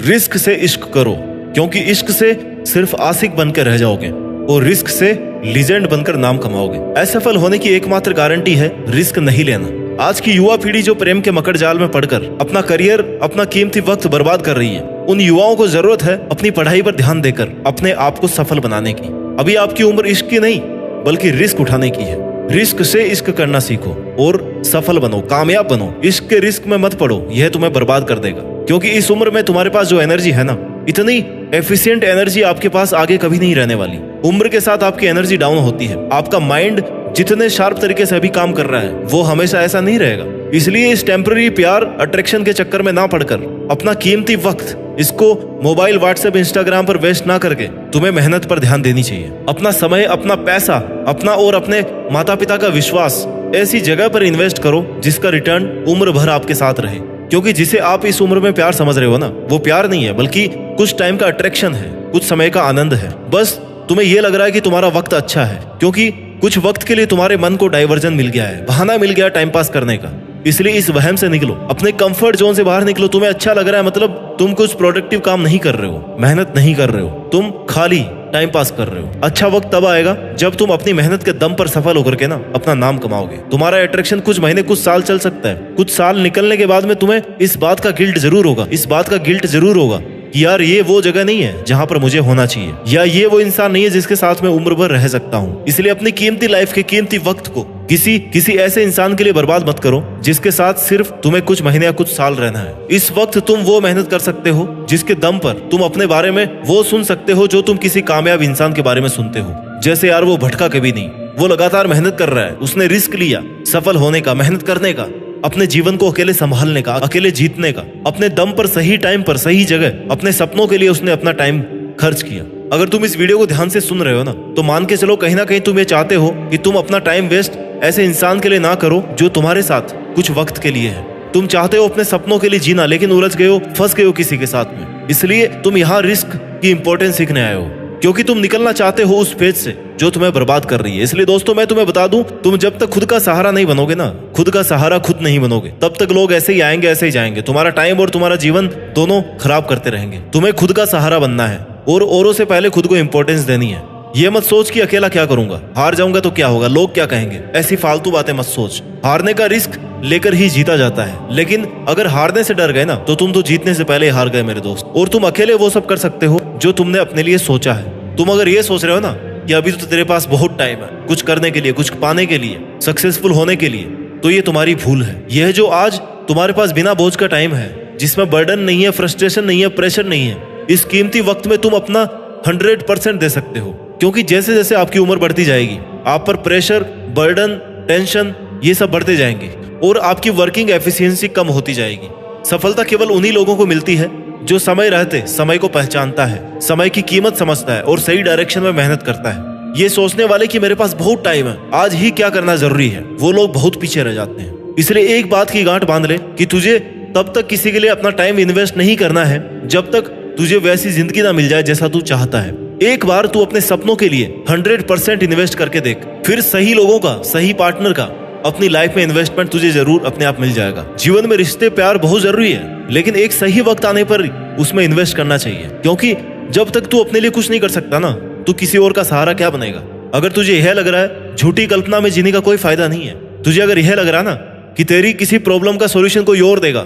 Risk से इश्क करो, क्योंकि इश्क से सिर्फ आशिक बनकर रह जाओगे और रिस्क से लीजेंड बनकर नाम कमाओगे। असफल होने की एकमात्र गारंटी है रिस्क नहीं लेना। आज की युवा पीढ़ी जो प्रेम के मकड़ जाल में पड़कर अपना करियर, अपना कीमती वक्त बर्बाद कर रही है, उन युवाओं को जरूरत है अपनी पढ़ाई पर ध्यान देकर अपने आप को सफल बनाने की। अभी आपकी उम्र इश्क की नहीं बल्कि रिस्क उठाने की है। रिस्क से इश्क करना सीखो और सफल बनो, कामयाब बनो। इश्क के रिस्क में मत पड़ो, यह तुम्हें बर्बाद कर देगा। क्योंकि इस उम्र में तुम्हारे पास जो एनर्जी है ना, इतनी एफिशिएंट एनर्जी आपके पास आगे कभी नहीं रहने वाली। उम्र के साथ आपकी एनर्जी डाउन होती है। आपका माइंड जितने शार्प तरीके से अभी काम कर रहा है वो हमेशा ऐसा नहीं रहेगा। इसलिए इस टेम्पररी प्यार, अट्रैक्शन के चक्कर में ना पड़कर अपना कीमती वक्त इसको मोबाइल, व्हाट्सएप, इंस्टाग्राम पर वेस्ट ना करके तुम्हें मेहनत पर ध्यान देनी चाहिए। अपना समय, अपना पैसा, अपना और अपने माता पिता का विश्वास ऐसी जगह पर इन्वेस्ट करो जिसका रिटर्न उम्र भर आपके साथ रहे। क्योंकि जिसे आप इस उम्र में प्यार समझ रहे हो ना, वो प्यार नहीं है बल्कि कुछ टाइम का अट्रैक्शन है, कुछ समय का आनंद है। बस तुम्हें ये लग रहा है कि तुम्हारा वक्त अच्छा है क्योंकि कुछ वक्त के लिए तुम्हारे मन को डाइवर्जन मिल गया है, बहाना मिल गया टाइम पास करने का। इसलिए इस वहम से निकलो, अपने कंफर्ट जोन से बाहर निकलो। तुम्हें अच्छा लग रहा है मतलब तुम कुछ प्रोडक्टिव काम नहीं कर रहे हो, मेहनत नहीं कर रहे हो, तुम खाली टाइम पास कर रहे हो। अच्छा वक्त तब आएगा जब तुम अपनी मेहनत के दम पर सफल होकर के ना अपना नाम कमाओगे। तुम्हारा अट्रैक्शन कुछ महीने, कुछ साल चल सकता है। कुछ साल निकलने के बाद में तुम्हें इस बात का गिल्ट जरूर होगा, इस बात का गिल्ट जरूर होगा कि यार ये वो जगह नहीं है जहां पर मुझे होना चाहिए, या ये वो इंसान नहीं है जिसके साथ मैं उम्र भर रह सकता हूँ। इसलिए अपनी कीमती लाइफ के कीमती वक्त को किसी ऐसे इंसान के लिए बर्बाद मत करो जिसके साथ सिर्फ तुम्हें कुछ महीने या कुछ साल रहना है। इस वक्त तुम वो मेहनत कर सकते हो जिसके दम पर तुम अपने बारे में वो सुन सकते हो जो तुम किसी कामयाब इंसान के बारे में सुनते हो। जैसे यार वो भटका कभी नहीं, वो लगातार मेहनत कर रहा है, उसने रिस्क लिया सफल होने का, मेहनत करने का, अपने जीवन को अकेले संभालने का, अकेले जीतने का, अपने दम पर सही टाइम पर सही जगह अपने सपनों के लिए उसने अपना टाइम खर्च किया। अगर तुम इस वीडियो को ध्यान से सुन रहे हो ना, तो मान के चलो कहीं ना कहीं तुम ये चाहते हो कि तुम अपना टाइम वेस्ट ऐसे इंसान के लिए ना करो जो तुम्हारे साथ कुछ वक्त के लिए है। तुम चाहते हो अपने सपनों के लिए जीना, लेकिन उलझ गए हो, फंस गए हो किसी के साथ में। इसलिए तुम यहाँ रिस्क की इंपॉर्टेंस सीखने आए हो, क्योंकि तुम निकलना चाहते हो उस फेज से जो तुम्हें बर्बाद कर रही है। इसलिए दोस्तों मैं तुम्हें बता दूं, तुम जब तक खुद का सहारा नहीं बनोगे ना, खुद का सहारा खुद नहीं बनोगे, तब तक लोग ऐसे ही आएंगे, ऐसे ही जाएंगे। तुम्हारा टाइम और तुम्हारा जीवन दोनों खराब करते रहेंगे। तुम्हें खुद का सहारा बनना है और औरों से पहले खुद को इंपॉर्टेंस देनी है। ये मत सोच कि अकेला क्या करूंगा, हार जाऊंगा तो क्या होगा, लोग क्या कहेंगे, ऐसी फालतू बातें मत सोच। हारने का रिस्क लेकर ही जीता जाता है, लेकिन अगर हारने से डर गए ना तो तुम तो जीतने से पहले हार गए मेरे दोस्त। और तुम अकेले वो सब कर सकते हो जो तुमने अपने लिए सोचा है। तुम अगर ये सोच रहे हो ना कि अभी तो तेरे पास बहुत टाइम है कुछ करने के लिए, कुछ पाने के लिए, सक्सेसफुल होने के लिए, तो ये तुम्हारी भूल है। यह जो आज तुम्हारे पास बिना बोझ का टाइम है, जिसमें बर्डन नहीं है, फ्रस्ट्रेशन नहीं है, प्रेशर नहीं है, इस कीमती वक्त में तुम अपना 100% दे सकते हो। क्योंकि जैसे जैसे आपकी उम्र बढ़ती जाएगी, आप पर प्रेशर, बर्डन, टेंशन ये सब बढ़ते जाएंगे और आपकी वर्किंग एफिशिएंसी कम होती जाएगी। सफलता केवल उन्हीं लोगों को मिलती है जो समय रहते समय को पहचानता है, समय की कीमत समझता है और सही डायरेक्शन में मेहनत करता है। ये सोचने वाले कि मेरे पास बहुत टाइम है, आज ही क्या करना जरूरी है, वो लोग बहुत पीछे रह जाते हैं। इसलिए एक बात की गांठ बांध ले कि तुझे तब तक किसी के लिए अपना टाइम इन्वेस्ट नहीं करना है जब तक तुझे वैसी जिंदगी ना मिल जाए जैसा तू चाहता है। एक बार तू अपने सपनों के लिए 100% इन्वेस्ट करके देख, फिर सही लोगों का, सही पार्टनर का अपनी लाइफ में इन्वेस्टमेंट तुझे जरूर अपने आप मिल जाएगा। जीवन में रिश्ते, प्यार बहुत जरूरी है, लेकिन एक सही वक्त आने पर उसमें इन्वेस्ट करना चाहिए। क्योंकि जब तक तू अपने लिए कुछ नहीं कर सकता ना, तो किसी और का सहारा क्या बनेगा। अगर तुझे यह लग रहा है झूठी कल्पना में जीने का कोई फायदा नहीं है, तुझे अगर यह लग रहा ना कि तेरी किसी प्रॉब्लम का सोल्यूशन कोई और देगा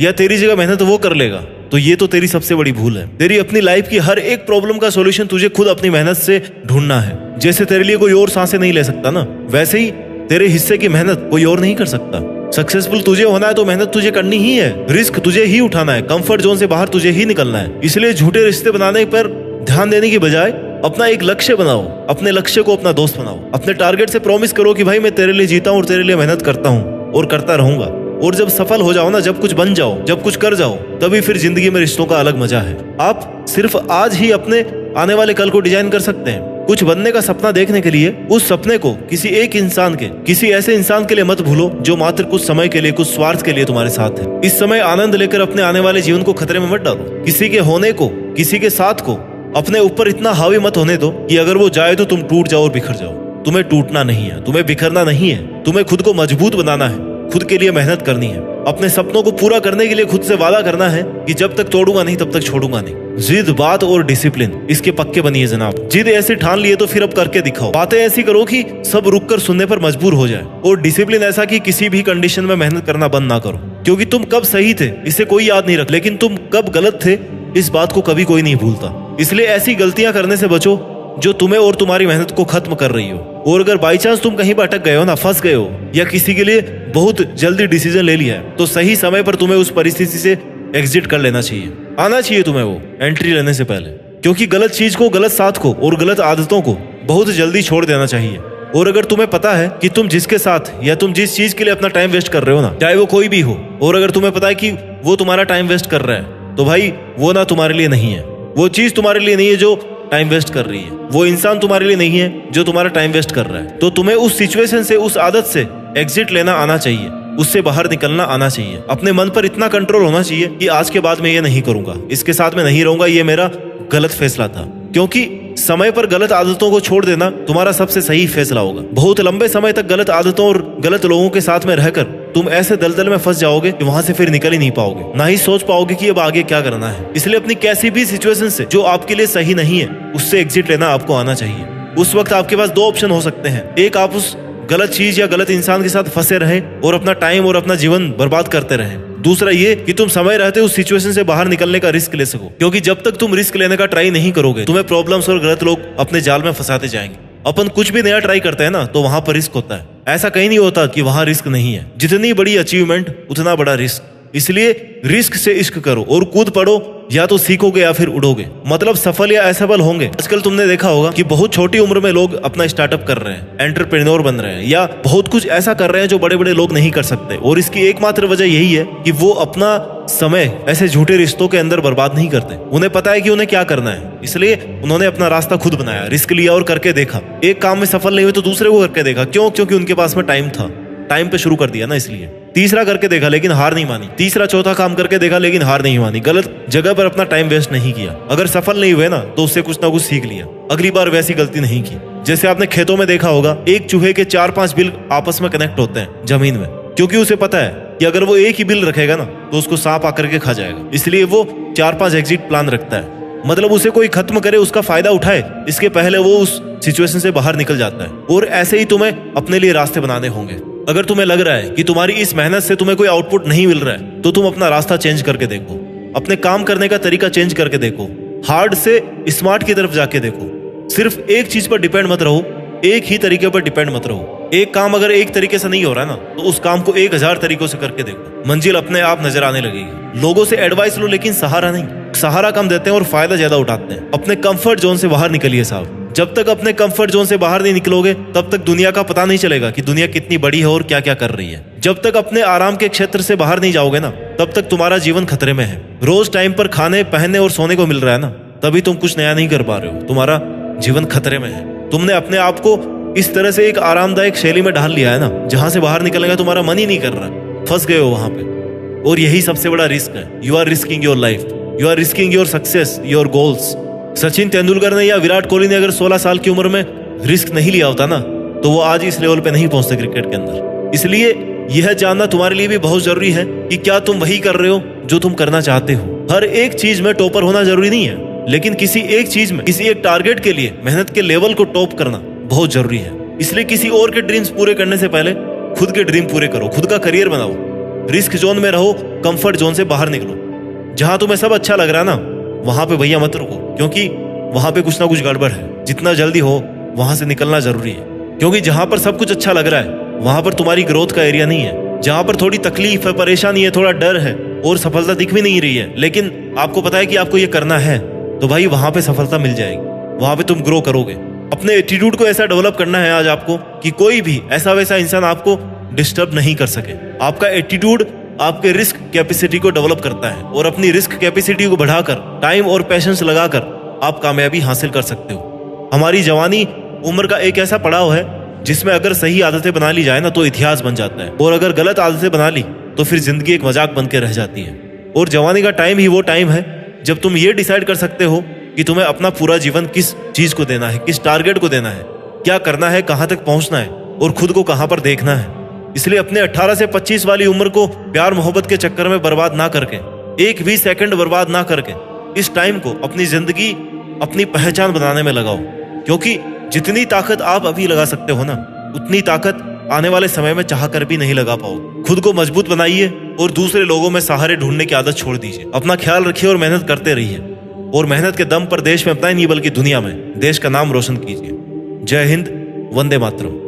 या तेरी जगह मेहनत वो कर लेगा, तो ये तो तेरी सबसे बड़ी भूल है। तेरी अपनी लाइफ की हर एक प्रॉब्लम का सॉल्यूशन तुझे खुद अपनी मेहनत से ढूंढना है। जैसे तेरे लिए कोई और सांसें नहीं ले सकता ना, वैसे ही तेरे हिस्से की मेहनत कोई और नहीं कर सकता। सक्सेसफुल तुझे होना है तो मेहनत तुझे करनी ही है, रिस्क तुझे ही उठाना है, कंफर्ट जोन से बाहर तुझे ही निकलना है। इसलिए झूठे रिश्ते बनाने पर ध्यान देने की बजाय अपना एक लक्ष्य बनाओ, अपने लक्ष्य को अपना दोस्त बनाओ। अपने टारगेट से प्रॉमिस करो कि भाई मैं तेरे लिए जीता हूँ और तेरे लिए मेहनत करता हूँ और करता रहूंगा। और जब सफल हो जाओ ना, जब कुछ बन जाओ, जब कुछ कर जाओ, तभी फिर जिंदगी में रिश्तों का अलग मजा है। आप सिर्फ आज ही अपने आने वाले कल को डिजाइन कर सकते हैं। कुछ बनने का सपना देखने के लिए उस सपने को किसी एक इंसान के, किसी ऐसे इंसान के लिए मत भूलो जो मात्र कुछ समय के लिए, कुछ स्वार्थ के लिए तुम्हारे साथ है। इस समय आनंद लेकर अपने आने वाले जीवन को खतरे में मत डालो। किसी के होने को, किसी के साथ को अपने ऊपर इतना हावी मत होने दो कि अगर वो जाए तो तुम टूट जाओ और बिखर जाओ। तुम्हें टूटना नहीं है, तुम्हें बिखरना नहीं है, तुम्हें खुद को मजबूत बनाना है, खुद के लिए मेहनत करनी है। अपने सपनों को पूरा करने के लिए खुद से वादा करना है कि जब तक तोड़ूंगा नहीं तब तक छोड़ूंगा नहीं। जिद, बात और डिसिप्लिन इसके पक्के बनिए जनाब। जिद ऐसे ठान लिए तो फिर अब करके दिखाओ। बातें ऐसी करो कि सब रुक कर सुनने पर मजबूर हो जाए, और डिसिप्लिन ऐसा कि किसी भी कंडीशन में मेहनत करना बंद ना करो। क्योंकि तुम कब सही थे इसे कोई याद नहीं रख, लेकिन तुम कब गलत थे इस बात को कभी कोई नहीं भूलता। इसलिए ऐसी गलतियां करने से बचो जो तुम्हें और तुम्हारी मेहनत को खत्म कर रही हो। और अगर बाई चांस तुम कहीं पर अटक गए हो ना, फंस गए हो, या किसी के लिए बहुत जल्दी डिसीजन ले लिया है, तो सही समय पर तुम्हें उस परिस्थिति से एग्जिट कर लेना चाहिए। आना चाहिए तुम्हें वो एंट्री लेने से पहले। क्योंकि गलत चीज को, गलत साथ को और गलत आदतों को बहुत जल्दी छोड़ देना चाहिए। और अगर तुम्हें पता है कि तुम जिसके साथ या तुम जिस चीज के लिए अपना टाइम वेस्ट कर रहे हो ना, चाहे वो कोई भी हो, और अगर तुम्हें पता है कि वो तुम्हारा टाइम वेस्ट कर रहा है, तो भाई वो ना तुम्हारे लिए नहीं है। वो चीज तुम्हारे लिए नहीं है जो टाइम वेस्ट कर रही है। वो इंसान तुम्हारे लिए नहीं है जो तुम्हारा टाइम वेस्ट कर रहा है। तो तुम्हें उस सिचुएशन से, उस आदत से एग्जिट लेना आना चाहिए, उससे बाहर निकलना आना चाहिए। अपने मन पर इतना कंट्रोल होना चाहिए कि आज के बाद मैं ये नहीं करूंगा, इसके साथ मैं नहीं रहूंगा, ये मेरा गलत फैसला था। क्योंकि समय पर गलत आदतों को छोड़ देना तुम्हारा सबसे सही फैसला होगा। बहुत लंबे समय तक गलत आदतों और गलत लोगों के साथ में रहकर तुम ऐसे दलदल में फंस जाओगे कि वहां से फिर निकल ही नहीं पाओगे, ना ही सोच पाओगे कि अब आगे क्या करना है। इसलिए अपनी कैसी भी सिचुएशन से जो आपके लिए सही नहीं है उससे एग्जिट लेना आपको आना चाहिए। उस वक्त आपके पास दो ऑप्शन हो सकते हैं। एक, आप उस गलत चीज या गलत इंसान के साथ फंसे रहे और अपना टाइम और अपना जीवन बर्बाद करते रहे। दूसरा ये कि तुम समय रहते उस सिचुएशन से बाहर निकलने का रिस्क ले सको। क्योंकि जब तक तुम रिस्क लेने का ट्राई नहीं करोगे, तुम्हें प्रॉब्लम्स और गलत लोग अपने जाल में फंसाते जाएंगे। अपन कुछ भी नया ट्राई करते हैं ना, तो वहां पर रिस्क होता है। ऐसा कहीं नहीं होता कि वहां रिस्क नहीं है। जितनी बड़ी अचीवमेंट उतना बड़ा रिस्क। इसलिए रिस्क से इश्क करो और कूद पड़ो, या तो सीखोगे या फिर उड़ोगे। मतलब सफल या असफल होंगे। आजकल तुमने देखा होगा कि बहुत छोटी उम्र में लोग अपना स्टार्टअप कर रहे हैं, एंटरप्रेन्योर बन रहे हैं, या बहुत कुछ ऐसा कर रहे हैं जो बड़े बड़े लोग नहीं कर सकते। और इसकी एकमात्र वजह यही है कि वो अपना समय ऐसे झूठे रिश्तों के अंदर बर्बाद नहीं करते। उन्हें पता है कि उन्हें क्या करना है, इसलिए उन्होंने अपना रास्ता खुद बनाया, रिस्क लिया और करके देखा। एक काम में सफल नहीं हुए तो दूसरे को करके देखा। क्यों? क्योंकि उनके पास में टाइम था, टाइम पे शुरू कर दिया ना, इसलिए। तीसरा करके देखा लेकिन हार नहीं मानी। तीसरा चौथा काम करके देखा लेकिन हार नहीं मानी। गलत जगह पर अपना टाइम वेस्ट नहीं किया। अगर सफल नहीं हुए ना, तो उससे कुछ ना कुछ सीख लिया, अगली बार वैसी गलती नहीं की। जैसे आपने खेतों में देखा होगा, एक चूहे के 4-5 बिल आपस में कनेक्ट होते हैं जमीन में, क्योंकि उसे पता है कि अगर वो एक ही बिल रखेगा ना तो उसको सांप आकर के खा जाएगा। इसलिए वो 4-5 एग्जिट प्लान रखता है। मतलब उसे कोई खत्म करे, उसका फायदा उठाए, इसके पहले वो उस सिचुएशन से बाहर निकल जाता है। और ऐसे ही तुम्हें अपने लिए रास्ते बनाने होंगे। अगर तुम्हें लग रहा है कि तुम्हारी इस मेहनत से तुम्हें कोई आउटपुट नहीं मिल रहा है, तो तुम अपना रास्ता चेंज करके देखो, अपने काम करने का तरीका चेंज करके देखो, हार्ड से स्मार्ट की तरफ जाके देखो। सिर्फ एक चीज पर डिपेंड मत रहो, एक ही तरीके पर डिपेंड मत रहो। एक काम अगर एक तरीके से नहीं हो रहा ना, तो उस काम को 1000 तरीकों से करके देखो, मंजिल अपने आप नजर आने लगेगी। लोगों से एडवाइस लो लेकिन सहारा नहीं। सहारा कम देते हैं और फायदा ज्यादा उठाते हैं। अपने कंफर्ट जोन से बाहर निकलिए साहब। जब तक अपने कंफर्ट जोन से बाहर नहीं निकलोगे, तब तक दुनिया का पता नहीं चलेगा कि दुनिया कितनी बड़ी है और क्या क्या कर रही है। जब तक अपने आराम के क्षेत्र से बाहर नहीं जाओगे ना, तब तक तुम्हारा जीवन खतरे में है। रोज टाइम पर खाने, पहनने और सोने को मिल रहा है ना, तभी तुम कुछ नया नहीं कर पा रहे हो, तुम्हारा जीवन खतरे में है। तुमने अपने आप को इस तरह से एक आरामदायक शैली में ढाल लिया है ना, जहां से बाहर निकलने का तुम्हारा मन ही नहीं कर रहा, फंस गए हो वहां पे। और यही सबसे बड़ा रिस्क है। You are risking your life, you are risking your success, your goals. Sachin Tendulkar ने या विराट कोहली ने अगर 16 साल की उम्र में रिस्क नहीं लिया होता ना, तो वो आज इस लेवल पे नहीं पहुंचते क्रिकेट के अंदर। इसलिए यह जानना तुम्हारे लिए भी बहुत जरूरी है कि क्या तुम वही कर रहे हो जो तुम करना चाहते हो। हर एक चीज में टॉपर होना जरूरी नहीं है, लेकिन किसी एक चीज में, किसी एक टारगेट के लिए मेहनत के लेवल को टॉप करना बहुत जरूरी है। इसलिए किसी और के ड्रीम्स पूरे करने से पहले खुद के ड्रीम पूरे करो, खुद का करियर बनाओ। रिस्क जोन में रहो, कंफर्ट जोन से बाहर निकलो। जहां तुम्हें सब अच्छा लग रहा है ना, वहां पे भैया मत रुको, क्योंकि वहां पे कुछ ना कुछ गड़बड़ है। जितना जल्दी हो वहां से निकलना जरूरी है। क्योंकि जहां पर सब कुछ अच्छा लग रहा है, वहां पर तुम्हारी ग्रोथ का एरिया नहीं है। जहां पर थोड़ी तकलीफ है, परेशानी है, थोड़ा डर है और सफलता दिख भी नहीं रही है, लेकिन आपको पता है कि आपको ये करना है, तो भाई वहां पे सफलता मिल जाएगी, वहां पे तुम ग्रो करोगे। अपने एटीट्यूड को ऐसा डेवलप करना है आज आपको कि कोई भी ऐसा वैसा इंसान आपको डिस्टर्ब नहीं कर सके। आपका एटीट्यूड आपके रिस्क कैपेसिटी को डेवलप करता है, और अपनी रिस्क कैपेसिटी को बढ़ाकर, टाइम और पेशेंस लगाकर आप कामयाबी हासिल कर सकते हो। हमारी जवानी उम्र का एक ऐसा पड़ाव है जिसमें अगर सही आदतें बना ली जाए ना, तो इतिहास बन जाता है, और अगर गलत आदतें बना ली तो फिर जिंदगी एक मजाक बन के रह जाती है। और जवानी का टाइम ही वो टाइम है जब तुम ये डिसाइड कर सकते हो कि तुम्हें अपना पूरा जीवन किस चीज को देना है, किस टारगेट को देना है, क्या करना है, कहां तक पहुंचना है और खुद को कहां पर देखना है। इसलिए अपने 18 से 25 वाली उम्र को प्यार मोहब्बत के चक्कर में बर्बाद ना करके, एक भी सेकंड बर्बाद ना करके इस टाइम को अपनी जिंदगी, अपनी पहचान बनाने में लगाओ। क्योंकि जितनी ताकत आप अभी लगा सकते हो ना, उतनी ताकत आने वाले समय में चाह कर भी नहीं लगा पाओगे। खुद को मजबूत बनाइए और दूसरे लोगों में सहारे ढूंढने की आदत छोड़ दीजिए। अपना ख्याल रखिए और मेहनत करते रहिए, और मेहनत के दम पर देश में अपना ही नहीं बल्कि दुनिया में देश का नाम रोशन कीजिए। जय हिंद, वंदे मातरम।